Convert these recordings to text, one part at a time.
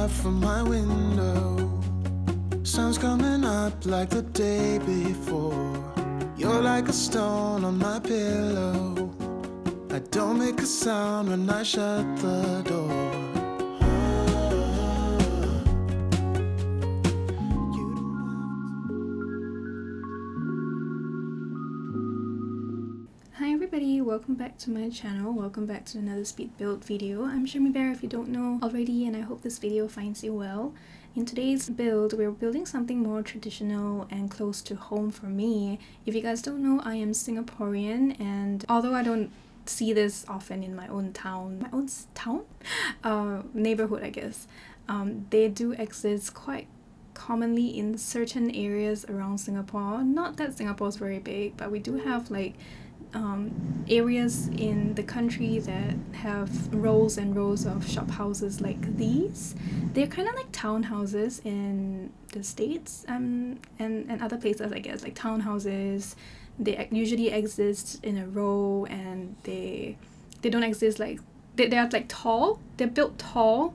out from my window. Sun's coming up like the day before. You're like a stone on my pillow. I don't make a sound when I shut the door. Hi everybody, welcome back to my channel. Welcome back to another speed build video. I'm Chermibear if you don't know already, and I hope this video finds you well. In today's build, we're building something more traditional and close to home for me. If you guys don't know, I am Singaporean, and although I don't see this often in my own neighborhood, I guess, they do exist quite commonly in certain areas around Singapore. Not that Singapore is very big, but we do have like areas in the country that have rows and rows of shop houses like these. They're kind of like townhouses in the States and other places, I guess, like townhouses. They usually exist in a row, and they don't exist like they are like tall. They're built tall,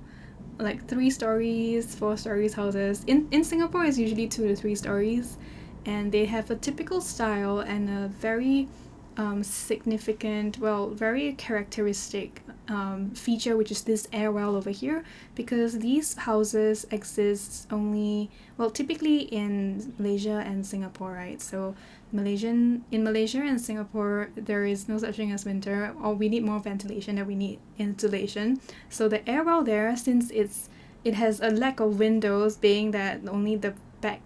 like 3 stories, 4 stories houses. In Singapore, it's usually 2 to 3 stories, and they have a typical style and a very significant, well, very characteristic feature, which is this air well over here, because these houses exist only, well, typically in Malaysia and Singapore, right? So in Malaysia and Singapore, there is no such thing as winter, or we need more ventilation than we need insulation. So the air well there, since it has a lack of windows, being that only the back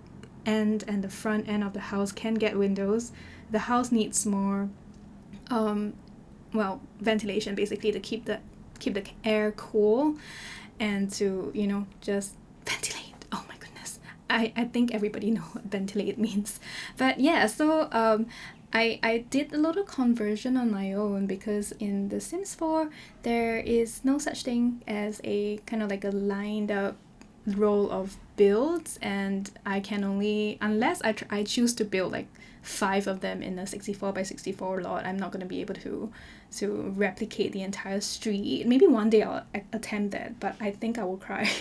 end and the front end of the house can get windows, the house needs more ventilation, basically, to keep the air cool and to, you know, just ventilate. Oh my goodness, I think everybody know what ventilate means. But yeah, so I did a little conversion on my own, because in The Sims 4 there is no such thing as a kind of like a lined up roll of builds, and I can only, unless I choose to build like 5 of them in a 64 by 64 lot, I'm not going to be able to replicate the entire street. Maybe one day I'll attempt that, but I think I will cry.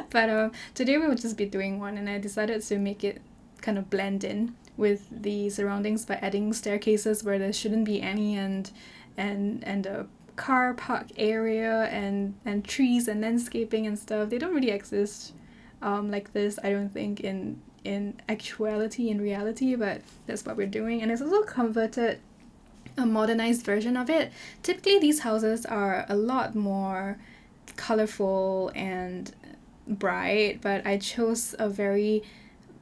But today we will just be doing one, and I decided to make it kind of blend in with the surroundings by adding staircases where there shouldn't be any, and a car park area and trees and landscaping and stuff. They don't really exist like this, I don't think, in actuality, in reality, but that's what we're doing. And it's also converted a modernized version of it. Typically these houses are a lot more colorful and bright, but I chose a very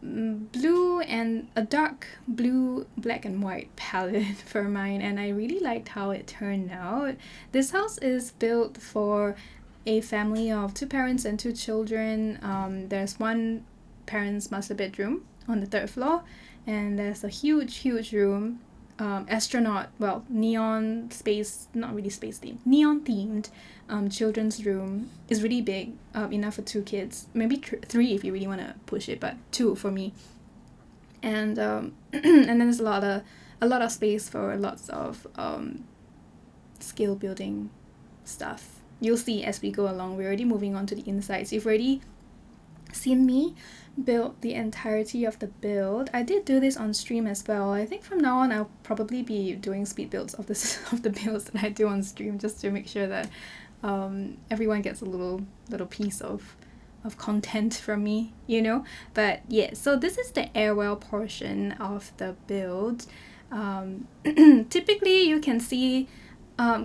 blue and a dark blue, black and white palette for mine, and I really liked how it turned out. This house is built for a family of 2 parents and 2 children. There's one parent's master bedroom on the 3rd floor, and there's a huge room, neon space, not really space themed, neon themed children's room. Is really big, enough for 2 kids, maybe 3 if you really want to push it, but 2 for me. And and then there's a lot of space for lots of skill building stuff. You'll see as we go along. We're already moving on to the insides. You've already seen me build the entirety of the build. I did do this on stream as well. I think from now on I'll probably be doing speed builds of the builds that I do on stream, just to make sure that everyone gets a little piece of content from me, you know. But yeah, so this is the airwell portion of the build. Typically you can see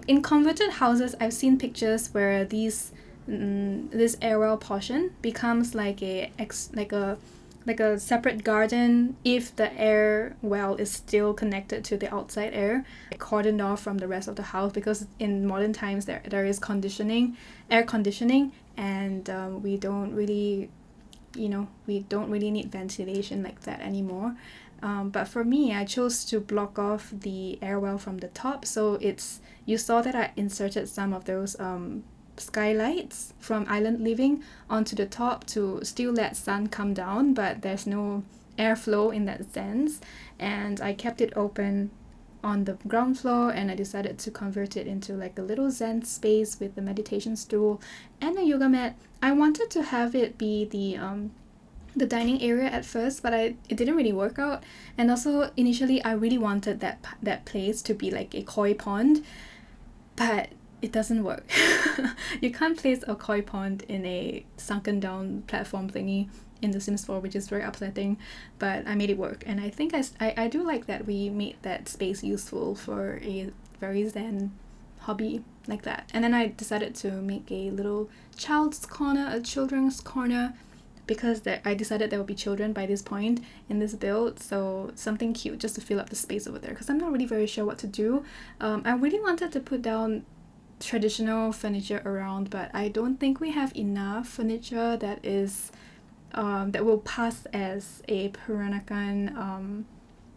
in converted houses, I've seen pictures where this airwell portion becomes like a separate garden if the air well is still connected to the outside air, cordoned off from the rest of the house, because in modern times there is air conditioning, and we don't really need ventilation like that anymore. But for me, I chose to block off the airwell from the top, so you saw that I inserted some of those skylights from island living onto the top to still let sun come down, but there's no airflow in that sense, and I kept it open on the ground floor, and I decided to convert it into like a little zen space with a meditation stool and a yoga mat. I wanted to have it be the dining area at first, but it didn't really work out. And also initially I really wanted that place to be like a koi pond, but it doesn't work. You can't place a koi pond in a sunken down platform thingy in The Sims 4, which is very upsetting, but I made it work. And I think I do like that we made that space useful for a very zen hobby like that. And then I decided to make a little child's corner, a children's corner, because I decided there will be children by this point in this build, so something cute just to fill up the space over there, because I'm not really very sure what to do. I really wanted to put down traditional furniture around, but I don't think we have enough furniture that is that will pass as a Peranakan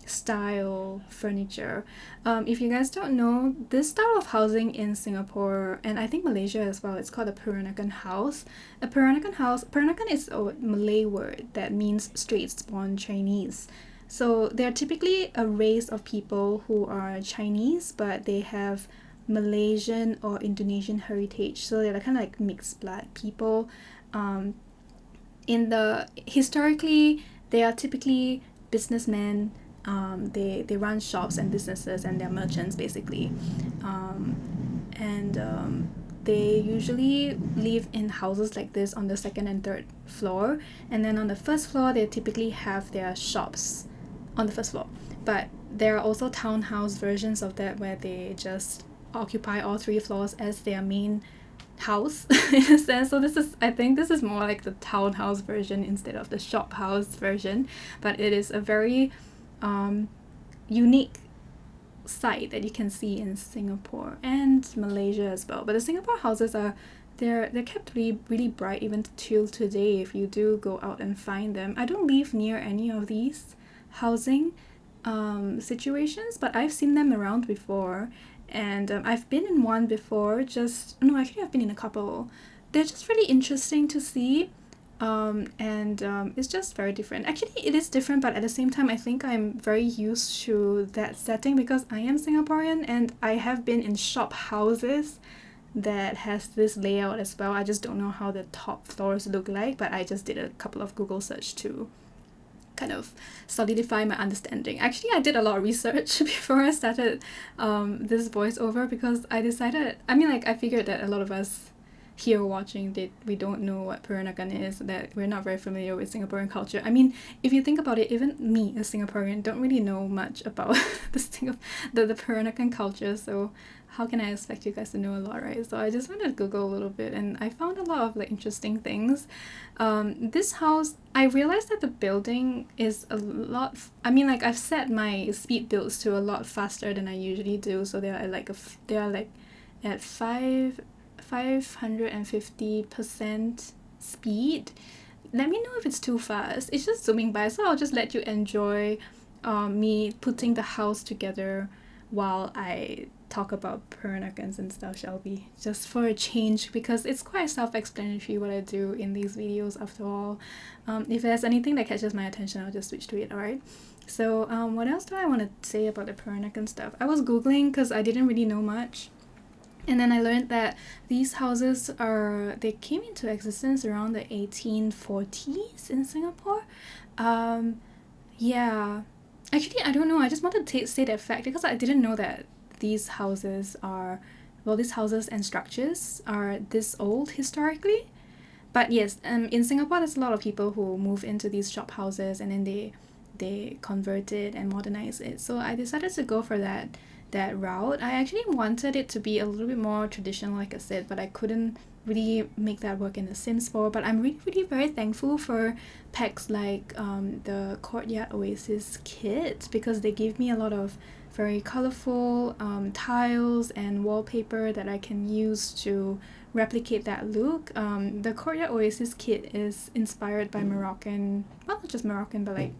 style furniture. If you guys don't know, this style of housing in Singapore and I think Malaysia as well, it's called a Peranakan house. A Peranakan house, Peranakan is a Malay word that means straight-born Chinese. So they're typically a race of people who are Chinese, but they have Malaysian or Indonesian heritage. So they're kind of like mixed blood people. Historically, they are typically businessmen. They run shops and businesses, and they're merchants basically. They usually live in houses like this on the second and third floor, and then on the first floor they typically have their shops on the first floor. But there are also townhouse versions of that where they just occupy all 3 floors as their main house in a sense. So I think this is more like the townhouse version instead of the shop house version, but it is a very unique sight that you can see in Singapore and Malaysia as well. But the Singapore houses they're kept really bright even till today if you do go out and find them. I don't live near any of these housing situations, but I've seen them around before. And I've been in one before, I've been in a couple. They're just really interesting to see. It's just very different. Actually, it is different, but at the same time, I think I'm very used to that setting because I am Singaporean and I have been in shop houses that has this layout as well. I just don't know how the top floors look like, but I just did a couple of Google search to kind of solidify my understanding. Actually, I did a lot of research before I started this voiceover because I figured that a lot of us here watching we don't know what Peranakan is, that we're not very familiar with Singaporean culture. I mean, if you think about it, even me, a Singaporean, don't really know much about the Peranakan culture, so how can I expect you guys to know a lot, right? So I just wanted to Google a little bit and I found a lot of like interesting things. This house, I realized that the building is a lot, I've set my speed builds to a lot faster than I usually do, so they are at 550% speed. Let me know if it's too fast. It's just zooming by, so I'll just let you enjoy me putting the house together while I talk about Peranakans and stuff, shall we? Just for a change, because it's quite self-explanatory what I do in these videos after all. If there's anything that catches my attention, I'll just switch to it, alright? So what else do I want to say about the Peranakan stuff? I was googling because I didn't really know much. And then I learned that these houses they came into existence around the 1840s in Singapore. Yeah. Actually, I don't know. I just wanted to say that fact because I didn't know that these houses and structures are this old historically. But yes, in Singapore, there's a lot of people who move into these shop houses and then they convert it and modernize it. So I decided to go for that route. I actually wanted it to be a little bit more traditional, like I said, but I couldn't really make that work in The Sims 4. But I'm really, really very thankful for packs like the Courtyard Oasis kit, because they give me a lot of very colorful tiles and wallpaper that I can use to replicate that look. The Courtyard Oasis kit is inspired by Moroccan, well, not just Moroccan, but like,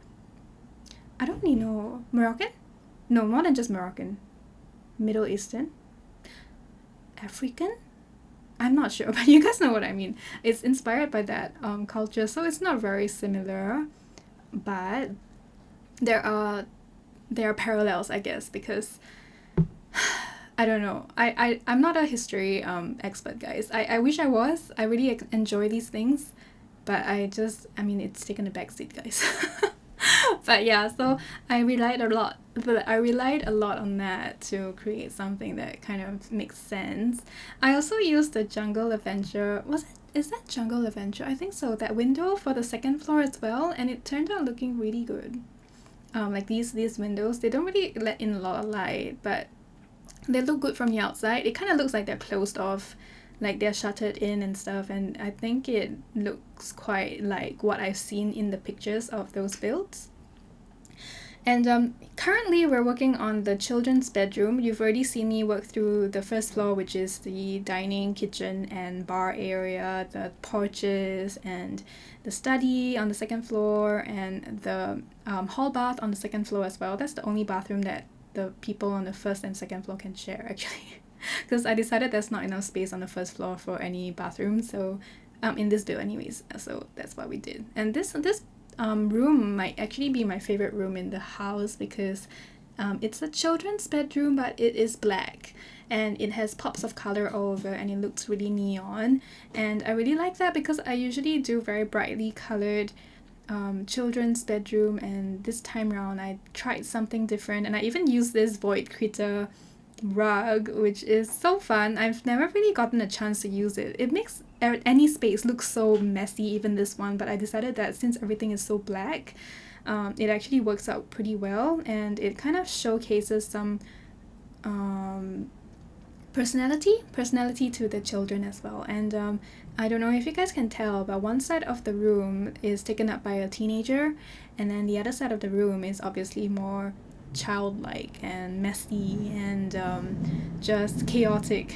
I don't really know, Moroccan? No, more than just Moroccan. Middle Eastern? African? I'm not sure, but you guys know what I mean. It's inspired by that culture, so it's not very similar, but there are there are parallels, I guess, because I don't know. I'm not a history expert, guys. I wish I was. I really enjoy these things, but I mean, it's taken a backseat, guys. But yeah, so I relied a lot on that to create something that kind of makes sense. I also used the Jungle Adventure. Is that Jungle Adventure? I think so. That window for the second floor as well, and it turned out looking really good. Like these windows, they don't really let in a lot of light, but they look good from the outside. It kind of looks like they're closed off, like they're shuttered in and stuff, and I think it looks quite like what I've seen in the pictures of those builds. And currently we're working on the children's bedroom. You've already seen me work through the first floor, which is the dining, kitchen, and bar area, the porches, and the study on the second floor, and the hall bath on the second floor as well. That's the only bathroom that the people on the first and second floor can share, actually. Because I decided there's not enough space on the first floor for any bathroom, so in this build anyways, so that's what we did. And this room might actually be my favorite room in the house because it's a children's bedroom, but it is black and it has pops of color all over and it looks really neon, and I really like that because I usually do very brightly colored children's bedroom, and this time around I tried something different, and I even used this Void Critter rug, which is so fun. I've never really gotten a chance to use it. It makes any space look so messy, even this one, but I decided that since everything is so black, it actually works out pretty well, and it kind of showcases some personality to the children as well. And I don't know if you guys can tell, but one side of the room is taken up by a teenager, and then the other side of the room is obviously more childlike and messy and just chaotic.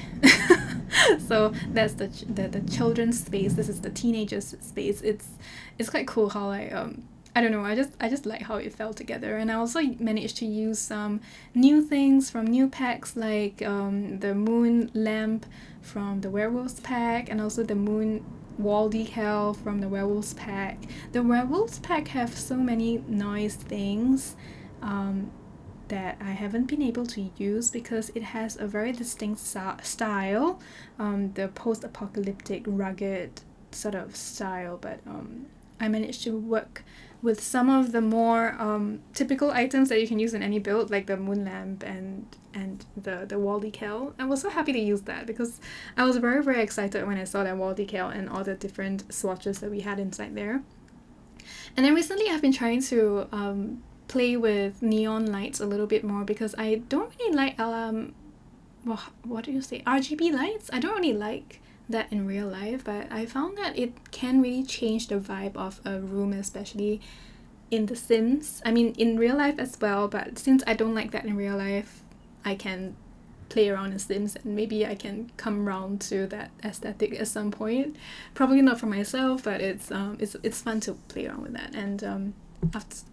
So that's the children's space. This is the teenagers' space. It's quite cool how I don't know, I just like how it fell together. And I also managed to use some new things from new packs, like the moon lamp from the werewolves pack, and also the moon wall decal from the werewolves pack. The werewolves pack have so many nice things that I haven't been able to use because it has a very distinct style, the post-apocalyptic rugged sort of style, but I managed to work with some of the more typical items that you can use in any build, like the moon lamp and the wall decal. I was so happy to use that because I was very, very excited when I saw that wall decal and all the different swatches that we had inside there. And then recently I've been trying to play with neon lights a little bit more because I don't really like what do you say, RGB lights? I don't really like that in real life, but I found that it can really change the vibe of a room, especially in The Sims. I mean, in real life as well, but since I don't like that in real life, I can play around in Sims and maybe I can come around to that aesthetic at some point. Probably not for myself, but it's fun to play around with that. And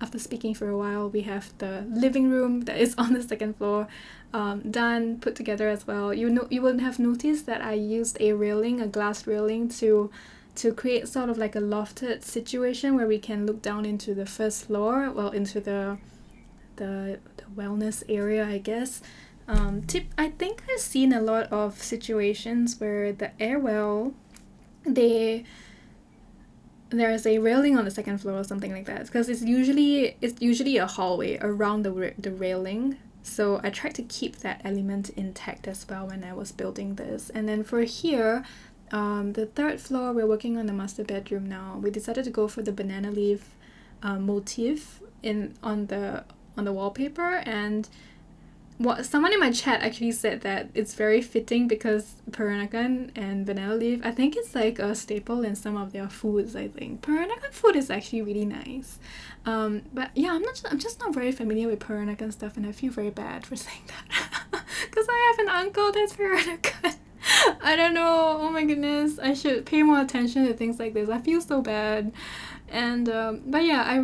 after speaking for a while, we have the living room that is on the second floor done, put together as well. You wouldn't have noticed that I used a glass railing to create sort of like a lofted situation where we can look down into the first floor, well, into the wellness area, I guess. I think I've seen a lot of situations where the airwell, there's a railing on the second floor or something like that, because it's usually a hallway around the railing. So I tried to keep that element intact as well when I was building this. And then for here, the third floor, we're working on the master bedroom now. We decided to go for the banana leaf motif on the wallpaper, and someone in my chat actually said that it's very fitting because Peranakan and banana leaf, I think it's like a staple in some of their foods. I think Peranakan food is actually really nice. But yeah, I'm just not very familiar with Peranakan stuff, and I feel very bad for saying that because I have an uncle that's Peranakan. I don't know. Oh my goodness, I should pay more attention to things like this. I feel so bad. And but yeah, I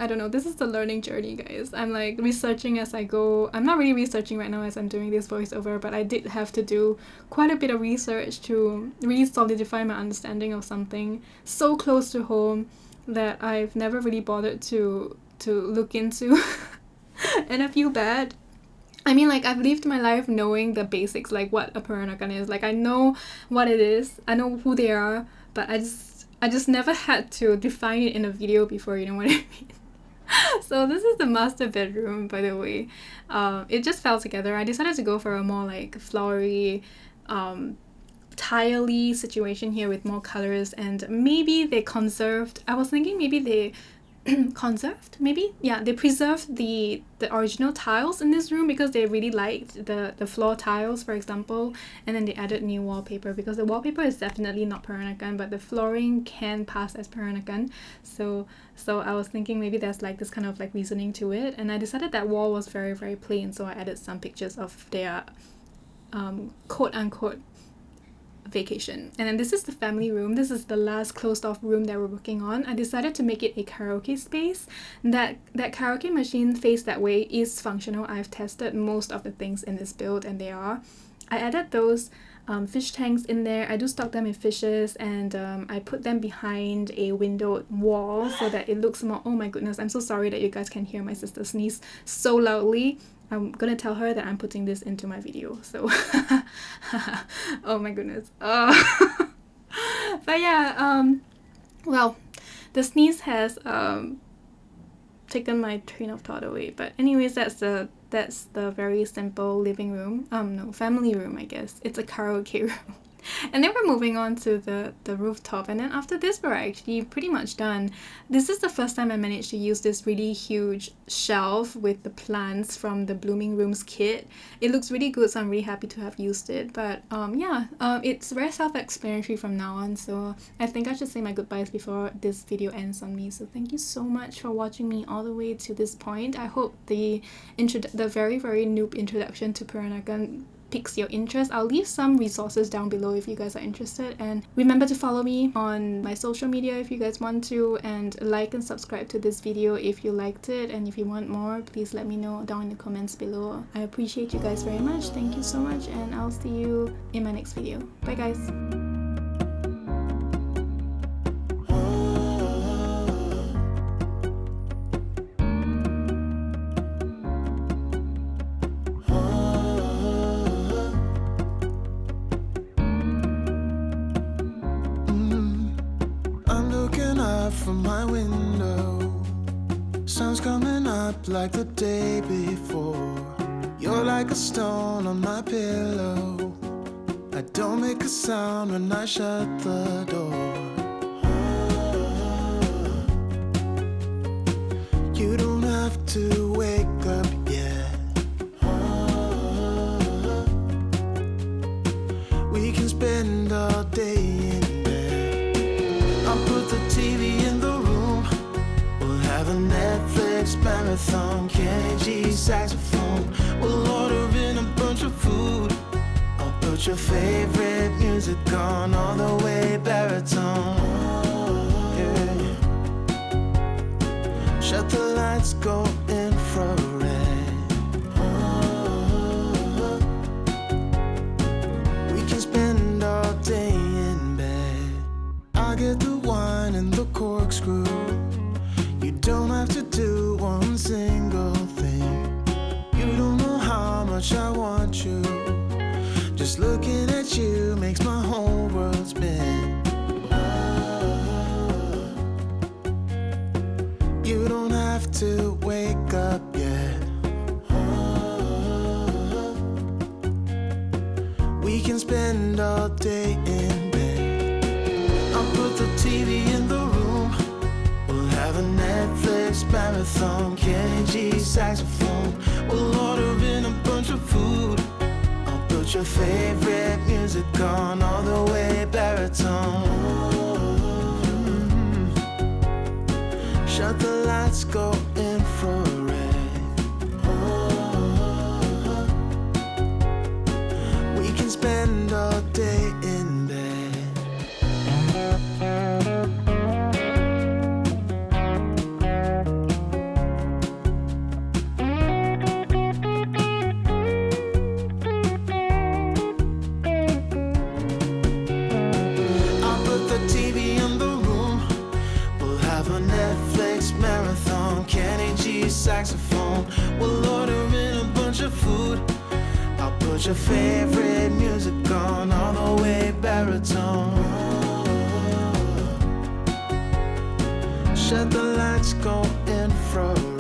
don't know, this is the learning journey, guys. I'm like researching as I go. I'm not really researching right now as I'm doing this voiceover, but I did have to do quite a bit of research to really solidify my understanding of something so close to home that I've never really bothered to look into. And I feel bad. I mean, like, I've lived my life knowing the basics, like what a Peranakan is. Like, I know what it is, I know who they are, but I just never had to define it in a video before, you know what I mean? So this is the master bedroom, by the way. It just fell together. I decided to go for a more like flowery, tile-y situation here with more colors, and maybe they conserved. I was thinking maybe they conserved, maybe, yeah, they preserved the original tiles in this room because they really liked the floor tiles, for example, and then they added new wallpaper because the wallpaper is definitely not Peranakan, but the flooring can pass as Peranakan. So I was thinking maybe there's like this kind of like reasoning to it, and I decided that wall was very, very plain, so I added some pictures of their quote unquote vacation. And then this is the family room. This is the last closed off room that we're working on. I decided to make it a karaoke space. That karaoke machine faced that way is functional. I've tested most of the things in this build and they are. I added those fish tanks in there. I do stock them in fishes, and I put them behind a windowed wall so that it looks more. Oh my goodness, I'm so sorry that you guys can hear my sister sneeze so loudly. I'm gonna tell her that I'm putting this into my video, so oh my goodness. But yeah, well, the sneeze has taken my train of thought away. But anyways, that's the very simple living room. No, family room, I guess. It's a karaoke room. And then we're moving on to the rooftop, and then after this we're actually pretty much done. This is the first time I managed to use this really huge shelf with the plants from the Blooming Rooms kit. It looks really good, so I'm really happy to have used it. But it's very self-explanatory from now on, so I think I should say my goodbyes before this video ends on me. So thank you so much for watching me all the way to this point. I hope the very, very noob introduction to Peranakan piques your interest. I'll leave some resources down below if you guys are interested, and remember to follow me on my social media if you guys want to, and like and subscribe to this video if you liked it, and if you want more, please let me know down in the comments below. I appreciate you guys very much. Thank you so much, and I'll see you in my next video. Bye guys. From my window, sun's coming up like the day before. You're like a stone on my pillow. I don't make a sound when I shut the door. You don't have to wake up yet. We can spend all day in bed. I'll put the TV in the room. We'll have a Netflix marathon. Kenny G saxophone. We'll order in a bunch of food. I'll put your favorite music on all the way baritone. Yeah. Shut the lights, go infrared. We can spend all day in bed. I get the wine and the corkscrew. You don't have to do one single thing. You don't know how much I want you. Just looking at you makes my whole world spin. You don't have to wake up yet. We can spend all day in bed. I'll put the TV in the room. We'll have a Netflix marathon. Kenny G saxophone. We'll order in a bunch of food. I'll put your favorite music on all the way baritone. Shut the lights, go infrared. We can spend all day in bed. I'll put the TV in the room. We'll have a Netflix marathon. mood. I'll put your favorite music on all the way baritone. Shut the lights, go infrared.